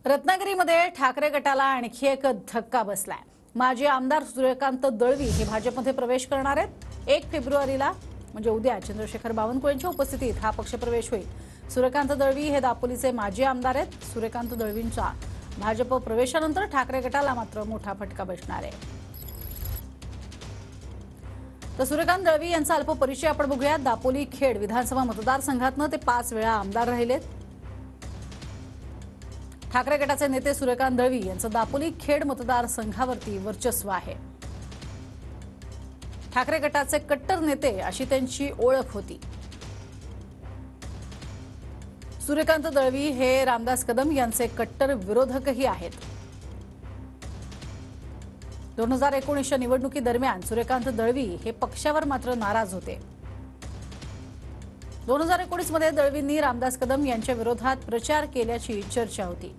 रत्नागिरीमध्ये ठाकरे गटाला आणखी एक धक्का बसलाय। माजी आमदार सूर्यकांत दळवी हे भाजपमध्ये प्रवेश करणार आहेत। 1 फेब्रुवारीला म्हणजे उद्या चंद्रशेखर बावनकुळेंच्या उपस्थितीत हा पक्षप्रवेश होईल। सूर्यकांत दळवी हे दापोलीचे माजी आमदार आहेत। सूर्यकांत दळवींच्या भाजप प्रवेशानंतर ठाकरे गटाला मात्र मोठा फटका बसणार आहे। तर सूर्यकांत दळवी यांचा अल्प परिचय आपण बघूया। दापोली खेड विधानसभा मतदारसंघातनं ते 5 वेळा आमदार राहिलेत। ठाकरे गटाचे नेते सूर्यकांत दळवी यांचं दापोली खेड मतदारसंघावरती वर्चस्व आहे। ठाकरे गटाचे कट्टर नेते अशी त्यांची ओळख होती। सूर्यकांत दळवी हे रामदास कदम यांचे कट्टर विरोधकही आहेत। 2019च्या निवडणुकीदरम्यान सूर्यकांत दळवी हे पक्षावर मात्र नाराज होते। 2019 मध्ये दळवींनी रामदास कदम यांच्या विरोधात प्रचार केल्याची चर्चा होती।